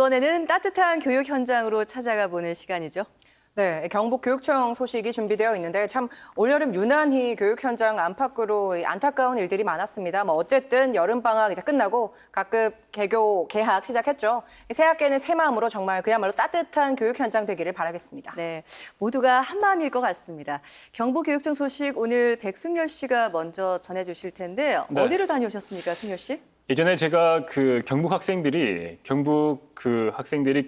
이번에는 따뜻한 교육 현장으로 찾아가 보는 시간이죠. 네, 경북교육청 소식이 준비되어 있는데 참 올여름 유난히 교육 현장 안팎으로 안타까운 일들이 많았습니다. 어쨌든 여름방학 이제 끝나고 각급 개교, 개학 시작했죠. 새 학기에는 새 마음으로 정말 그야말로 따뜻한 교육 현장 되기를 바라겠습니다. 네, 모두가 한마음일 것 같습니다. 경북교육청 소식 오늘 백승열 씨가 먼저 전해주실 텐데 네. 어디로 다녀오셨습니까, 승열 씨? 예전에 제가 경북 학생들이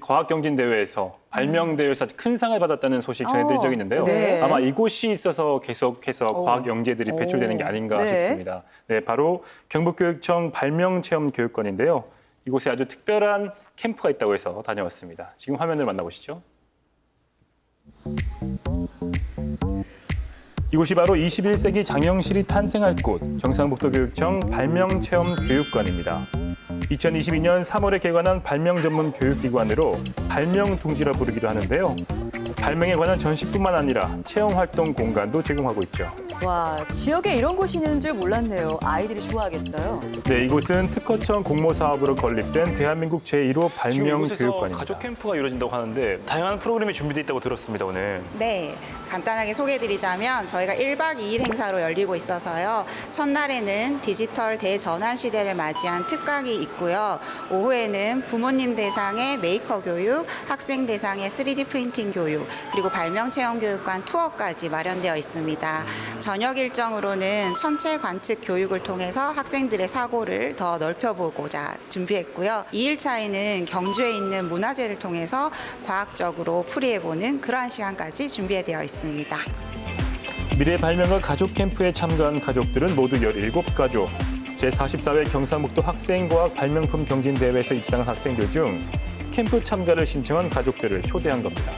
과학경진대회에서 발명대회에서 큰 상을 받았다는 소식 전해드린 적이 있는데요. 네. 아마 이곳이 있어서 계속해서 과학 영재들이 배출되는 게 아닌가 네. 싶습니다. 네, 바로 경북교육청 발명체험교육관인데요. 이곳에 아주 특별한 캠프가 있다고 해서 다녀왔습니다. 지금 화면을 만나보시죠. 이곳이 바로 21세기 장영실이 탄생할 곳, 경상북도교육청 발명체험교육관입니다. 2022년 3월에 개관한 발명 전문 교육기관으로 발명둥지라 부르기도 하는데요. 발명에 관한 전시뿐만 아니라 체험활동 공간도 제공하고 있죠. 와, 지역에 이런 곳이 있는 줄 몰랐네요. 아이들이 좋아하겠어요. 네, 이곳은 특허청 공모 사업으로 건립된 대한민국 제1호 발명교육관입니다. 가족 캠프가 이루어진다고 하는데 다양한 프로그램이 준비되어 있다고 들었습니다, 오늘. 네, 간단하게 소개해드리자면 저희가 1박 2일 행사로 열리고 있어서요. 첫날에는 디지털 대전환 시대를 맞이한 특강이 있고요. 오후에는 부모님 대상의 메이커 교육, 학생 대상의 3D 프린팅 교육, 그리고 발명체험교육관 투어까지 마련되어 있습니다. 저녁 일정으로는 천체 관측 교육을 통해서 학생들의 사고를 더 넓혀보고자 준비했고요. 2일차에는 경주에 있는 문화재를 통해서 과학적으로 풀이해보는 그러한 시간까지 준비되어 있습니다. 미래 발명가 가족 캠프에 참가한 가족들은 모두 17가족. 제44회 경상북도 학생과학 발명품 경진대회에서 입상한 학생들 중 캠프 참가를 신청한 가족들을 초대한 겁니다.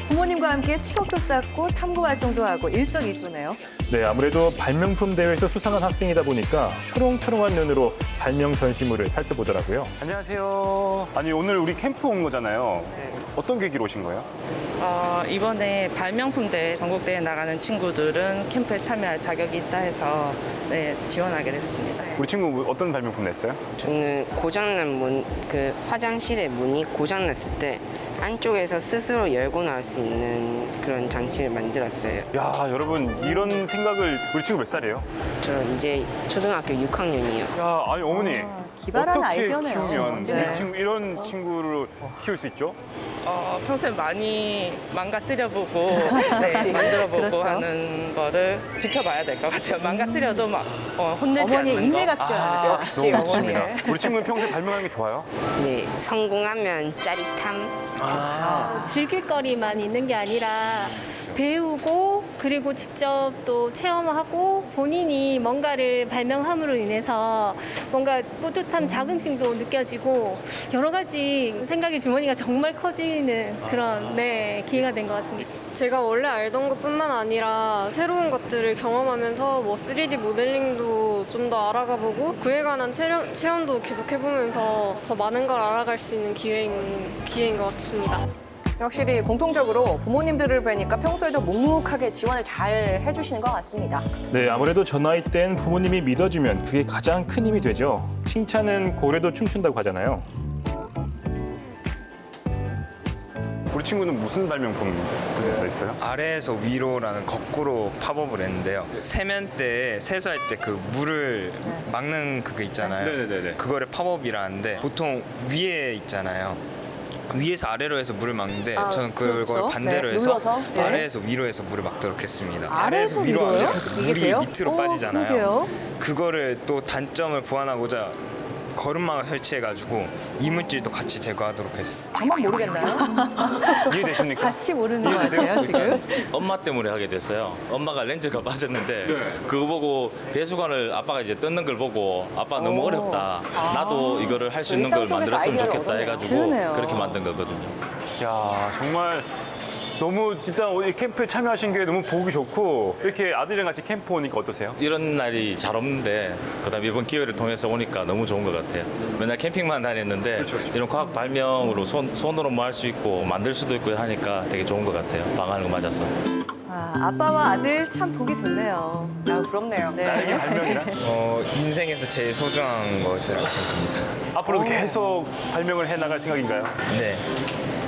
부모님과 함께 추억도 쌓고 탐구 활동도 하고 일석이조네요. 네, 아무래도 발명품 대회에서 수상한 학생이다 보니까 초롱초롱한 눈으로 발명 전시물을 살펴보더라고요. 안녕하세요. 아니, 오늘 우리 캠프 온 거잖아요. 네. 어떤 계기로 오신 거예요? 이번에 발명품 대회 전국대회 나가는 친구들은 캠프에 참여할 자격이 있다 해서 지원하게 됐습니다. 우리 친구 어떤 발명품 냈어요? 저는 고장난 문, 화장실의 문이 고장났을 때 안쪽에서 스스로 열고 나올 수 있는 그런 장치를 만들었어요. 야, 여러분, 이런 생각을 우리 친구 몇 살이에요? 저 이제 초등학교 6학년이요. 야, 아니 어머니. 기발한 어떻게 아이디어네요. 키우면 네. 이런 친구를 키울 수 있죠? 평소에 많이 망가뜨려보고 만들어보고 그렇죠. 하는 거를 지켜봐야 될 것 같아요. 망가뜨려도 막 혼내지 어머니의 않는 거. 인내가 필요합니다. 역시 너무 어머니. 좋습니다. 우리 친구는 평소에 발명하는 게 좋아요? 네, 성공하면 짜릿함. 즐길 거리만 있는 게 아니라 배우고 그리고 직접 또 체험하고 본인이 뭔가를 발명함으로 인해서 뭔가 뿌듯함, 자긍심도 느껴지고 여러 가지 생각의 주머니가 정말 커지는 그런 기회가 된 것 같습니다. 제가 원래 알던 것뿐만 아니라 새로운 것들을 경험하면서 3D 모델링도 좀 더 알아가보고 그에 관한 체험도 계속 해보면서 더 많은 걸 알아갈 수 있는 기회인 것 같습니다. 확실히 공통적으로 부모님들을 뵈니까 평소에도 묵묵하게 지원을 잘 해주시는 것 같습니다. 네, 아무래도 저 나이 땐 부모님이 믿어주면 그게 가장 큰 힘이 되죠. 칭찬은 고래도 춤춘다고 하잖아요. 우리 친구는 무슨 발명품 냈어요? 아래에서 위로라는 거꾸로 팝업을 했는데요. 세면대에 세수할 때 그 물을 막는 그거 있잖아요. 네네네네. 그거를 팝업이라는데 보통 위에 있잖아요. 위에서 아래로 해서 물을 막는데 저는 그걸 그렇죠. 반대로 네, 해서 눌러서. 네. 아래에서 위로 해서 물을 막도록 했습니다. 아래에서 위로 위로요? 하면 이게 물이 돼요? 밑으로 빠지잖아요. 그러게요. 그거를 또 단점을 보완하고자 거름망을 설치해가지고 이물질도 같이 제거하도록 했어요. 저만 모르겠나요? 이해되십니까? 같이 모르는 것 같아요, 지금. 엄마 때문에 하게 됐어요. 엄마가 렌즈가 빠졌는데 그거 보고 배수관을 아빠가 이제 뜯는 걸 보고 아빠 너무 어렵다. 나도 이거를 할 수 있는 걸 일상 속에서 만들었으면 아이디어를 좋겠다 얻어내요. 해가지고 그러네요. 그렇게 만든 거거든요. 야, 정말 너무 진짜 이 캠프에 참여하신 게 너무 보기 좋고 이렇게 아들이랑 같이 캠프 오니까 어떠세요? 이런 날이 잘 없는데 그다음에 이번 기회를 통해서 오니까 너무 좋은 것 같아요. 맨날 캠핑만 다녔는데 이런 과학 발명으로 손으로 뭐 할 수 있고 만들 수도 있고 하니까 되게 좋은 것 같아요. 방하는 거 맞아서. 아빠와 아들 참 보기 좋네요. 아, 부럽네요. 네. 발명이란? 인생에서 제일 소중한 것이라고 생각합니다. 앞으로도 계속 발명을 해나갈 생각인가요? 네.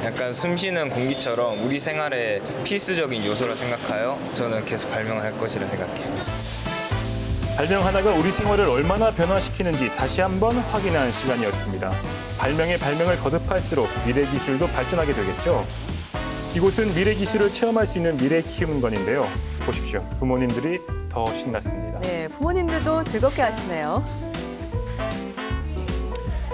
약간 숨쉬는 공기처럼 우리 생활의 필수적인 요소라 생각하여 저는 계속 발명을 할 것이라 생각해요. 발명 하나가 우리 생활을 얼마나 변화시키는지 다시 한번 확인한 시간이었습니다. 발명의 발명을 거듭할수록 미래 기술도 발전하게 되겠죠. 이곳은 미래 기술을 체험할 수 있는 미래 키움건인데요. 보십시오. 부모님들이 더 신났습니다. 네, 부모님들도 즐겁게 하시네요.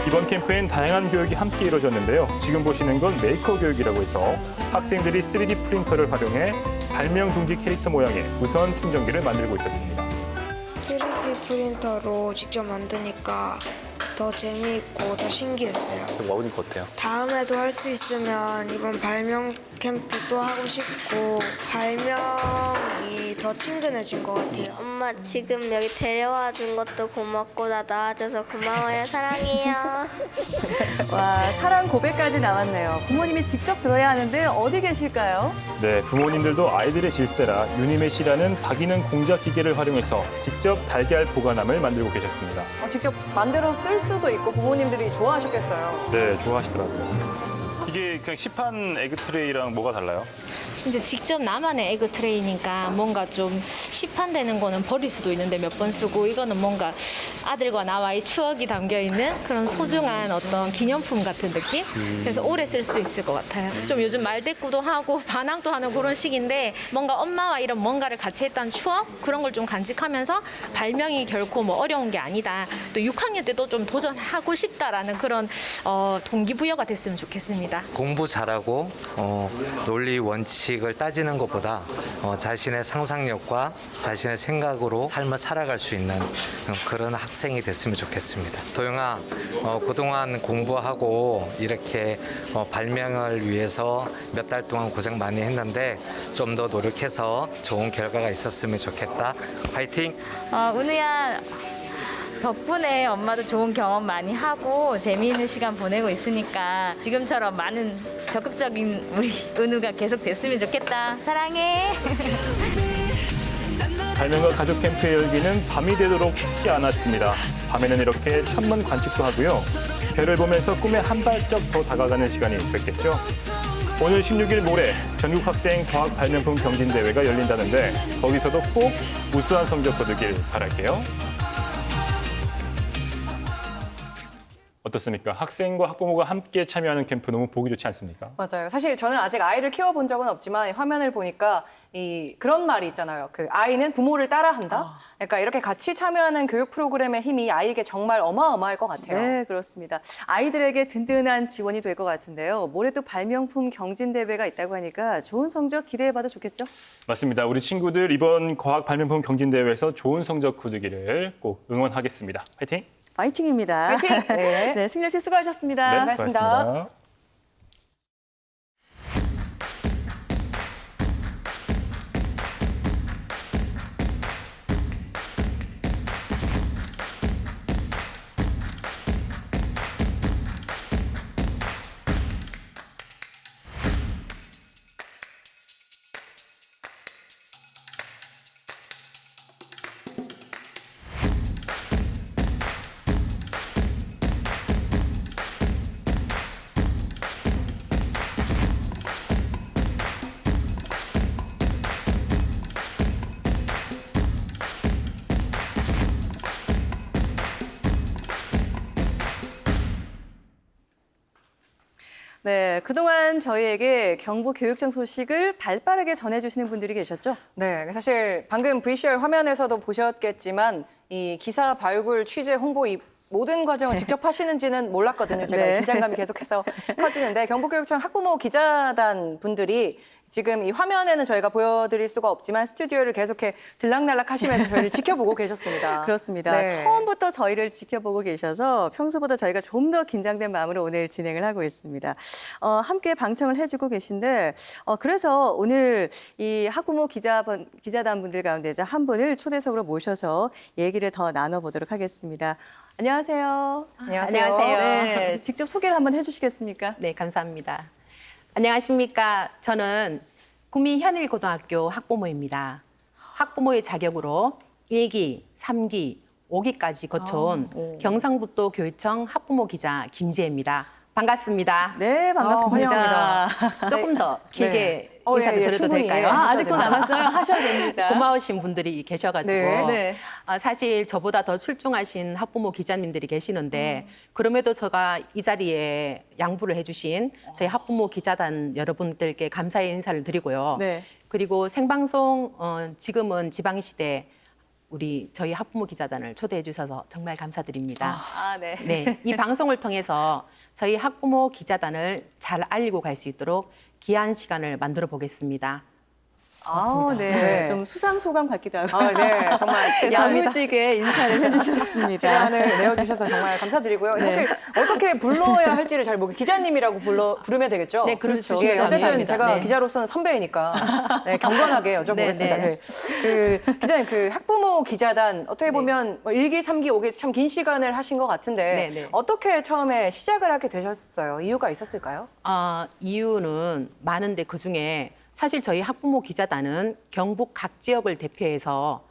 이번 캠프엔 다양한 교육이 함께 이루어졌는데요. 지금 보시는 건 메이커 교육이라고 해서 학생들이 3D 프린터를 활용해 발명 둥지 캐릭터 모양의 무선 충전기를 만들고 있었습니다. 3D 프린터로 직접 만드니까 더 재미있고 더 신기했어요. 와보니까 어때요? 다음에도 할 수 있으면 이번 발명 캠프도 하고 싶고 발명이 더 친근해진 것 같아요. 엄마 지금 여기 데려와 준 것도 고맙고 나 낳아줘서 고마워요. 사랑해요. 와, 사랑 고백까지 나왔네요. 부모님이 직접 들어야 하는데 어디 계실까요? 네, 부모님들도 아이들의 질세라 유니메시라는 박이는 공작 기계를 활용해서 직접 달걀 보관함을 만들고 계셨습니다. 직접 만들어 쓸 수도 있고 부모님들이 좋아하셨겠어요. 네, 좋아하시더라고요. 이게 그냥 시판 에그 트레이랑 뭐가 달라요? 이제 직접 나만의 에그 트레이니까 뭔가 좀 시판되는 거는 버릴 수도 있는데 몇 번 쓰고 이거는 뭔가 아들과 나와의 추억이 담겨 있는 그런 소중한 어떤 기념품 같은 느낌? 그래서 오래 쓸 수 있을 것 같아요. 좀 요즘 말대꾸도 하고 반항도 하는 그런 시기인데 뭔가 엄마와 이런 뭔가를 같이 했던 추억? 그런 걸 좀 간직하면서 발명이 결코 뭐 어려운 게 아니다. 또 6학년 때도 좀 도전하고 싶다라는 그런 동기부여가 됐으면 좋겠습니다. 공부 잘하고 논리 원칙을 따지는 것보다 자신의 상상력과 자신의 생각으로 삶을 살아갈 수 있는 그런 학생이 됐으면 좋겠습니다. 도영아, 그동안 공부하고 이렇게 발명을 위해서 몇 달 동안 고생 많이 했는데 좀 더 노력해서 좋은 결과가 있었으면 좋겠다. 화이팅! 은우야, 덕분에 엄마도 좋은 경험 많이 하고 재미있는 시간 보내고 있으니까 지금처럼 많은 적극적인 우리 은우가 계속 됐으면 좋겠다. 사랑해. 발명과 가족 캠프의 열기는 밤이 되도록 쉽지 않았습니다. 밤에는 이렇게 천문 관측도 하고요. 별을 보면서 꿈에 한 발짝 더 다가가는 시간이 됐겠죠. 오늘 16일 모레 전국 학생 과학 발명품 경진대회가 열린다는데 거기서도 꼭 우수한 성적 거두길 바랄게요. 어떻습니까? 학생과 학부모가 함께 참여하는 캠프 너무 보기 좋지 않습니까? 맞아요. 사실 저는 아직 아이를 키워본 적은 없지만 화면을 보니까 그런 말이 있잖아요. 그 아이는 부모를 따라한다. 그러니까 이렇게 같이 참여하는 교육 프로그램의 힘이 아이에게 정말 어마어마할 것 같아요. 네, 그렇습니다. 아이들에게 든든한 지원이 될 것 같은데요. 모레 또 발명품 경진대회가 있다고 하니까 좋은 성적 기대해봐도 좋겠죠? 맞습니다. 우리 친구들 이번 과학 발명품 경진대회에서 좋은 성적 거두기를 꼭 응원하겠습니다. 화이팅! 파이팅입니다. 파이팅! 네. 네, 승열 씨 수고하셨습니다. 네, 고맙습니다. 수고하셨습니다. 네, 그동안 저희에게 경북교육청 소식을 발빠르게 전해주시는 분들이 계셨죠? 네, 사실 방금 VCR 화면에서도 보셨겠지만 이 기사 발굴, 취재, 홍보 이 모든 과정을 직접 하시는지는 몰랐거든요. 제가 네. 긴장감이 계속해서 커지는데 경북교육청 학부모 기자단 분들이 지금 이 화면에는 저희가 보여드릴 수가 없지만 스튜디오를 계속해 들락날락 하시면서 저희를 지켜보고 계셨습니다. 그렇습니다. 네. 처음부터 저희를 지켜보고 계셔서 평소보다 저희가 좀 더 긴장된 마음으로 오늘 진행을 하고 있습니다. 함께 방청을 해주고 계신데 그래서 오늘 이 학부모 기자단 분들 가운데 한 분을 초대석으로 모셔서 얘기를 더 나눠보도록 하겠습니다. 안녕하세요. 안녕하세요. 네, 직접 소개를 한번 해주시겠습니까? 네, 감사합니다. 안녕하십니까. 저는 구미 현일고등학교 학부모입니다. 학부모의 자격으로 1기, 3기, 5기까지 거쳐온 경상북도 교육청 학부모 기자 김지혜입니다. 반갑습니다. 네, 반갑습니다. 환영합니다. 조금 더 길게 네. 인사를 예, 예, 드려도 충분히 될까요? 아직도 남았어요? 하셔야 됩니다. 고마우신 분들이 계셔가지고 네. 네. 사실 저보다 더 출중하신 학부모 기자님들이 계시는데 그럼에도 제가 이 자리에 양보를 해주신 저희 학부모 기자단 여러분들께 감사의 인사를 드리고요. 네. 그리고 생방송 지금은 지방시대 우리 저희 학부모 기자단을 초대해 주셔서 정말 감사드립니다. 아, 네. 네, 이 방송을 통해서 저희 학부모 기자단을 잘 알리고 갈 수 있도록 귀한 시간을 만들어 보겠습니다. 아, 네. 네. 좀 수상 소감 같기도 하고. 아, 네, 정말 죄송합니다. 야무지게 인사를 해주셨습니다. 시간을 내어주셔서 정말 감사드리고요. 네. 사실 어떻게 불러야 할지를 잘 모르고 기자님이라고 부르면 되겠죠? 네, 그렇죠. 예, 어쨌든 감사합니다. 제가 네. 기자로서는 선배이니까 네, 경건하게 여쭤보겠습니다. 네, 네. 그 기자님, 그 학부모 기자단 어떻게 보면 뭐 1기, 3기, 5기 참 긴 시간을 하신 것 같은데 네, 네. 어떻게 처음에 시작을 하게 되셨어요? 이유가 있었을까요? 이유는 많은데 그중에 사실 저희 학부모 기자단은 경북 각 지역을 대표해서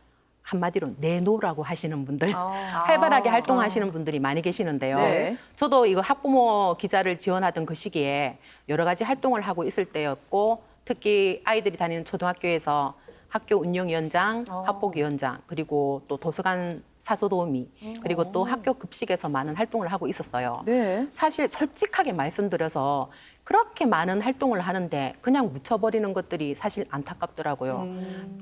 한마디로 내노라고 하시는 분들, 활발하게 활동하시는 분들이 많이 계시는데요. 네. 저도 이거 학부모 기자를 지원하던 그 시기에 여러 가지 활동을 하고 있을 때였고 특히 아이들이 다니는 초등학교에서 학교 운영위원장, 학복위원장, 그리고 또 도서관 사소도우미, 그리고 또 학교 급식에서 많은 활동을 하고 있었어요. 네. 사실 솔직하게 말씀드려서 그렇게 많은 활동을 하는데 그냥 묻혀버리는 것들이 사실 안타깝더라고요.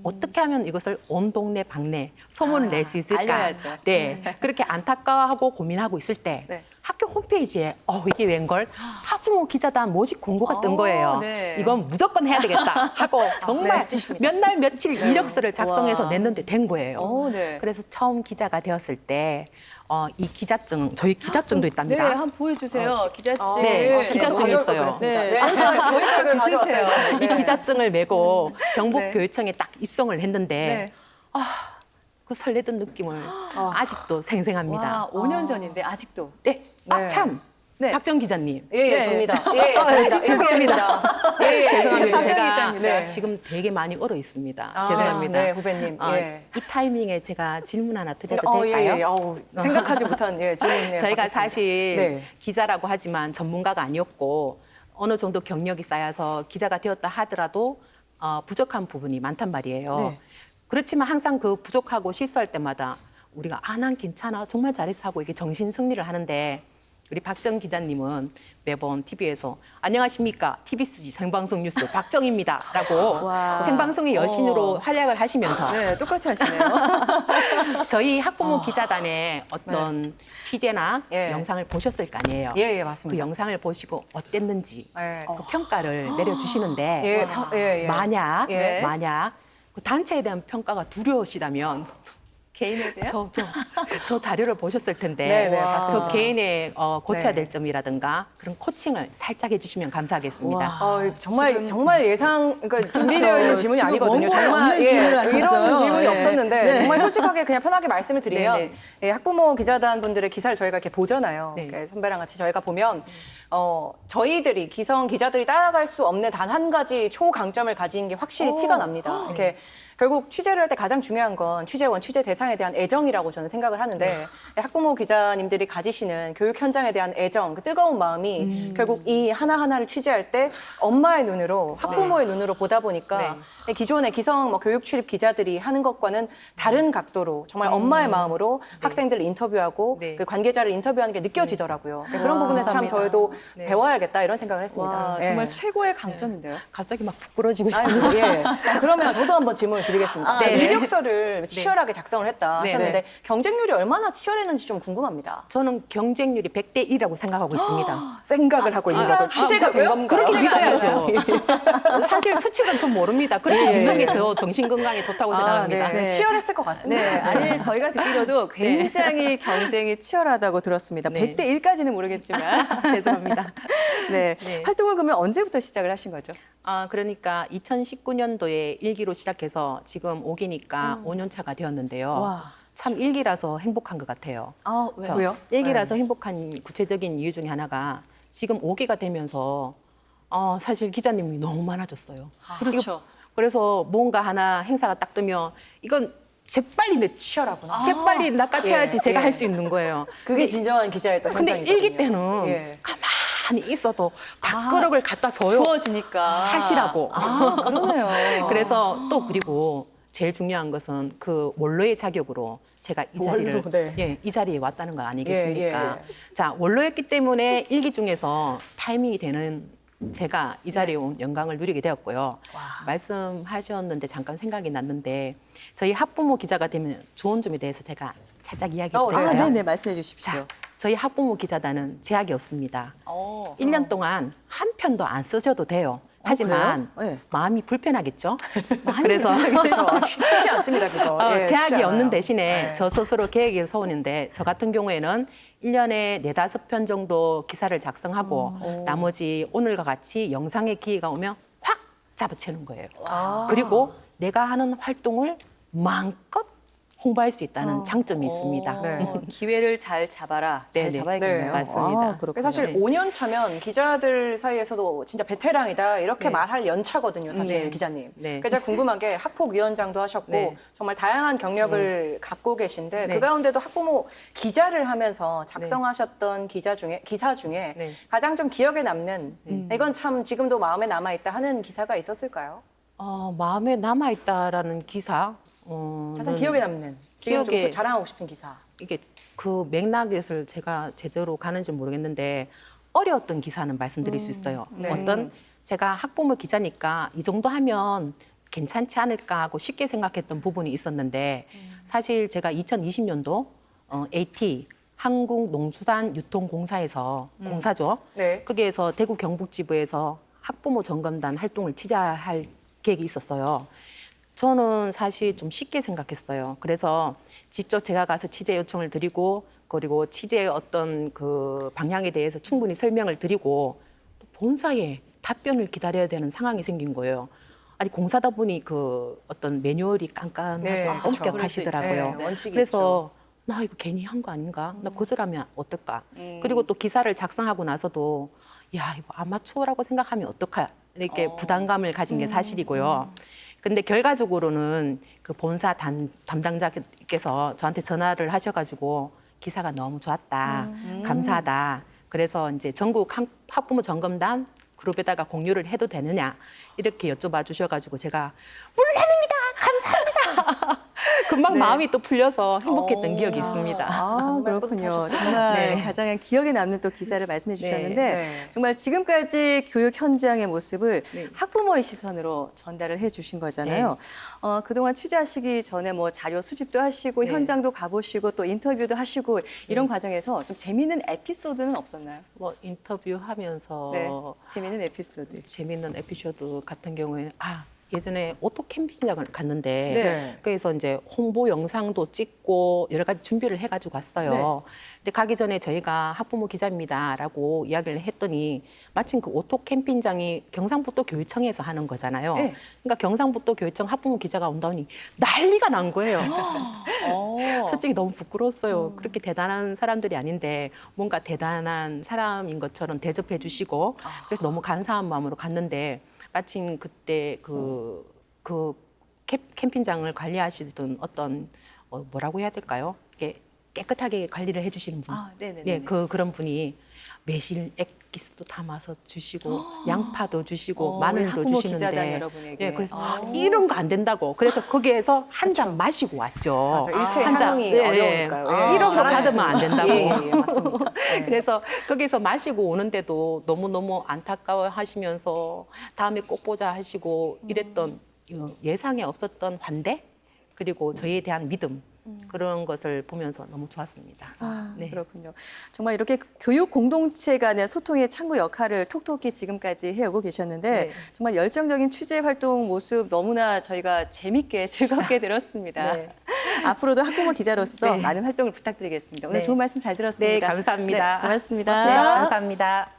어떻게 하면 이것을 온 동네 방네 소문을 낼 수 있을까? 알려야죠. 네, 그렇게 안타까워하고 고민하고 있을 때 네. 학교 홈페이지에 이게 웬걸? 학부모 기자단 모집 공고가 뜬 거예요. 네. 이건 무조건 해야 되겠다 하고 정말 몇 날 며칠 이력서를 작성해서 와. 냈는데 된 거예요. 네. 그래서 처음 기자가 되었을 때 이 기자증, 저희 기자증도 네, 있답니다. 한번 보여주세요. 기자증. 네, 기자증이 있어요. 네, 저희가 비슷해요. 이 기자증을 메고 네. 경북교육청에 딱 입성을 했는데 네. 그 설레던 느낌을 아직도 생생합니다. 와, 5년 전인데 아직도. 네, 참. 네. 박정 기자님. 예, 네. 접니다. 예, 접니다. 죄송합니다. 예, 죄송합니다. 박정 제가 기자입니다. 지금 되게 많이 얼어 있습니다. 죄송합니다. 네, 후배님. 예. 이 타이밍에 제가 질문 하나 드려도 예, 될까요? 예. 생각하지 못한 질문. 저희가 받겠습니다. 사실 네. 기자라고 하지만 전문가가 아니었고 어느 정도 경력이 쌓여서 기자가 되었다 하더라도 부족한 부분이 많단 말이에요. 네. 그렇지만 항상 그 부족하고 실수할 때마다 우리가 난 괜찮아 정말 잘했어 하고 이게 정신 승리를 하는데 우리 박정 기자님은 매번 TV에서 안녕하십니까 TBC 생방송 뉴스 박정입니다 라고 와. 생방송의 여신으로 활약을 하시면서 네, 똑같이 하시네요. 저희 학부모 기자단의 어떤 취재나 예. 영상을 보셨을 거 아니에요. 예, 그 맞습니다. 영상을 보시고 어땠는지 예. 그 평가를 내려주시는데 예. 만약 예. 그 단체에 대한 평가가 두려우시다면 개인에 대한? 저 자료를 보셨을 텐데 네, 네, 저 봤습니다. 개인의 고쳐야 네. 될 점이라든가 그런 코칭을 살짝 해주시면 감사하겠습니다. 정말 예상, 그러니까 준비되어 있는 질문이 지금 아니거든요. 원고에 정말 없는 질문을 하셨어요. 이런 질문이 네. 없었는데 네. 정말 솔직하게 그냥 편하게 말씀을 드리면 네, 네. 예, 학부모 기자단 분들의 기사를 저희가 이렇게 보잖아요. 네. 이렇게 선배랑 같이 저희가 보면 저희들이 기성 기자들이 따라갈 수 없는 단 한 가지 초강점을 가진 게 확실히 티가 납니다. 이렇게 결국 취재를 할 때 가장 중요한 건 취재원, 취재 대상에 대한 애정이라고 저는 생각을 하는데 학부모 기자님들이 가지시는 교육 현장에 대한 애정, 그 뜨거운 마음이 결국 이 하나하나를 취재할 때 엄마의 눈으로, 학부모의 눈으로 보다 보니까 기존의 기성 교육 출입 기자들이 하는 것과는 다른 각도로 정말 엄마의 마음으로 학생들을 인터뷰하고 그 관계자를 인터뷰하는 게 느껴지더라고요. 그런 부분에서 참 감사합니다. 저희도 배워야겠다 이런 생각을 했습니다. 와, 예. 정말 최고의 강점인데요. 갑자기 막 부끄러지고 있습니다. 아니, 예. 자, 그러면 저도 한번 질문을 드리겠습니다. 네. 이력서를 치열하게 작성을 했다 네. 하셨는데 네. 경쟁률이 얼마나 치열했는지 좀 궁금합니다. 저는 경쟁률이 100대 1이라고 생각하고 있습니다. 생각을 하고 있는 거고 취재가 된 건가요? 그렇게 믿어야죠. 사실 수치는 좀 모릅니다. 그렇게 믿는 게 저 정신 건강에 좋다고 생각합니다. 네. 치열했을 것 같습니다. 네, 아니 저희가 듣기로도 굉장히 경쟁이 치열하다고 들었습니다. 네. 100대 1까지는 모르겠지만 죄송합니다. 네. 네. 활동은 그러면 언제부터 시작을 하신 거죠? 그러니까 2019년도에 1기로 시작해서 지금 5기니까 5년 차가 되었는데요. 와. 참 1기라서 행복한 것 같아요. 왜요? 1기라서 행복한 구체적인 이유 중에 하나가 지금 5기가 되면서 사실 기자님이 너무 많아졌어요. 그렇죠. 그래서 뭔가 하나 행사가 딱 뜨면 이건 재빨리 내 치열하구나. 재빨리 낚아채야지 제가 할 수 있는 거예요. 그게 진정한 기자의 또 근데 현장이거든요. 일기 때는 예. 가만히 있어도 밥그릇을 갖다 줘요. 주어지니까. 하시라고. 그러네요. 그래서 또 그리고 제일 중요한 것은 그 원로의 자격으로 제가 이 자리를 원로, 네. 예, 이 자리에 왔다는 거 아니겠습니까? 예. 자, 원로였기 때문에 일기 중에서 타이밍이 되는 제가 이 자리에 온 영광을 누리게 되었고요. 말씀하셨는데 잠깐 생각이 났는데 저희 학부모 기자가 되면 좋은 점에 대해서 제가 살짝 이야기를 드릴까요? 네네, 말씀해 주십시오. 자, 저희 학부모 기자단은 제약이 없습니다. 1년 동안 한 편도 안 쓰셔도 돼요. 하지만 그래요? 네. 마음이 불편하겠죠? 그래서 쉽지 않습니다, 그거. 예, 쉽지 제약이 않아요. 없는 대신에 네. 저 스스로 계획이 서오는데 저 같은 경우에는 1년에 4-5편 정도 기사를 작성하고 나머지 오늘과 같이 영상의 기회가 오면 확 잡아채는 거예요. 그리고 내가 하는 활동을 마음껏 홍보할 수 있다는 장점이 있습니다. 네. 기회를 잘 잡아라. 잘 네네. 잡아야겠네요. 네, 맞습니다. 그렇군요. 사실 5년 차면 기자들 사이에서도 진짜 베테랑이다 이렇게 네. 말할 연차거든요, 사실 네. 기자님. 네. 그래서 제가 궁금한 게 학폭위원장도 하셨고 네. 정말 다양한 경력을 갖고 계신데 네. 그 가운데도 학부모 기자를 하면서 작성하셨던 기사 중에 네. 가장 좀 기억에 남는 이건 참 지금도 마음에 남아 있다 하는 기사가 있었을까요? 마음에 남아있다라는 기사 가장 기억에 남는 지금 좀 기억에- 자랑하고 싶은 기사. 이게 그 맥락을 제가 제대로 가는지 모르겠는데 어려웠던 기사는 말씀드릴 수 있어요. 네. 어떤 제가 학부모 기자니까 이 정도 하면 괜찮지 않을까 하고 쉽게 생각했던 부분이 있었는데 사실 제가 2020년도 AT 한국농수산유통공사에서 공사죠. 네. 거기에서 대구 경북지부에서 학부모 점검단 활동을 취재할 계획이 있었어요. 저는 사실 좀 쉽게 생각했어요. 그래서 직접 제가 가서 취재 요청을 드리고 그리고 취재의 어떤 그 방향에 대해서 충분히 설명을 드리고 또 본사에 답변을 기다려야 되는 상황이 생긴 거예요. 아니 공사다 보니 그 어떤 매뉴얼이 깐깐하고 네, 그렇죠. 엄격하시더라고요. 네, 원칙이 그래서 나 이거 괜히 한 거 아닌가? 나 거절하면 어떨까? 그리고 또 기사를 작성하고 나서도 야 이거 아마추어라고 생각하면 어떡하? 이렇게 부담감을 가진 게 사실이고요. 근데 결과적으로는 그 본사 담당자께서 저한테 전화를 하셔가지고 기사가 너무 좋았다, 감사하다. 그래서 이제 전국 학부모 점검단 그룹에다가 공유를 해도 되느냐 이렇게 여쭤봐 주셔가지고 제가 물론입니다, 감사합니다. 금방 마음이 또 풀려서 행복했던 기억이 있습니다. 그렇군요. 정말 네. 가장 기억에 남는 또 기사를 말씀해 주셨는데 네. 정말 지금까지 교육 현장의 모습을 네. 학부모의 시선으로 전달을 해 주신 거잖아요. 그동안 취재하시기 전에 뭐 자료 수집도 하시고 네. 현장도 가보시고 또 인터뷰도 하시고 이런 과정에서 좀 재미있는 에피소드는 없었나요? 뭐 인터뷰하면서 네. 재미있는 에피소드. 재미있는 에피소드 같은 경우에는 예전에 오토 캠핑장을 갔는데 네. 그래서 이제 홍보 영상도 찍고 여러 가지 준비를 해가지고 갔어요. 네. 근데 가기 전에 저희가 학부모 기자입니다라고 이야기를 했더니 마침 그 오토 캠핑장이 경상북도 교육청에서 하는 거잖아요. 네. 그러니까 경상북도 교육청 학부모 기자가 온다니 난리가 난 거예요. 솔직히 너무 부끄러웠어요. 그렇게 대단한 사람들이 아닌데 뭔가 대단한 사람인 것처럼 대접해 주시고 그래서 너무 감사한 마음으로 갔는데 마침 그때 그 캠핑장을 관리하시던 어떤 뭐라고 해야 될까요? 이게 깨끗하게 관리를 해주시는 분. 네네네. 네, 그런 분이 매실 액기스도 담아서 주시고 양파도 주시고 마늘도 학부모 주시는데 기자단 여러분에게. 예, 그래서 이런 거 안 된다고. 그래서 거기에서 한 잔 마시고 왔죠. 맞아, 일체의 한 잔. 환영이 네, 어려우니까요. 예. 이런 거 잘하셨습니다. 받으면 안 된다고. 예, 맞습니다. 예. 그래서 거기서 마시고 오는데도 너무너무 안타까워 하시면서 다음에 꼭 보자 하시고 이랬던 예상에 없었던 환대 그리고 저희에 대한 믿음 그런 것을 보면서 너무 좋았습니다. 네. 그렇군요. 정말 이렇게 교육 공동체 간의 소통의 창구 역할을 톡톡히 지금까지 해오고 계셨는데 네. 정말 열정적인 취재 활동 모습 너무나 저희가 재밌게 즐겁게 들었습니다. 네. 앞으로도 학부모 기자로서 네. 많은 활동을 부탁드리겠습니다. 오늘 네. 좋은 말씀 잘 들었습니다. 네, 감사합니다. 네, 고맙습니다. 고맙습니다. 감사합니다.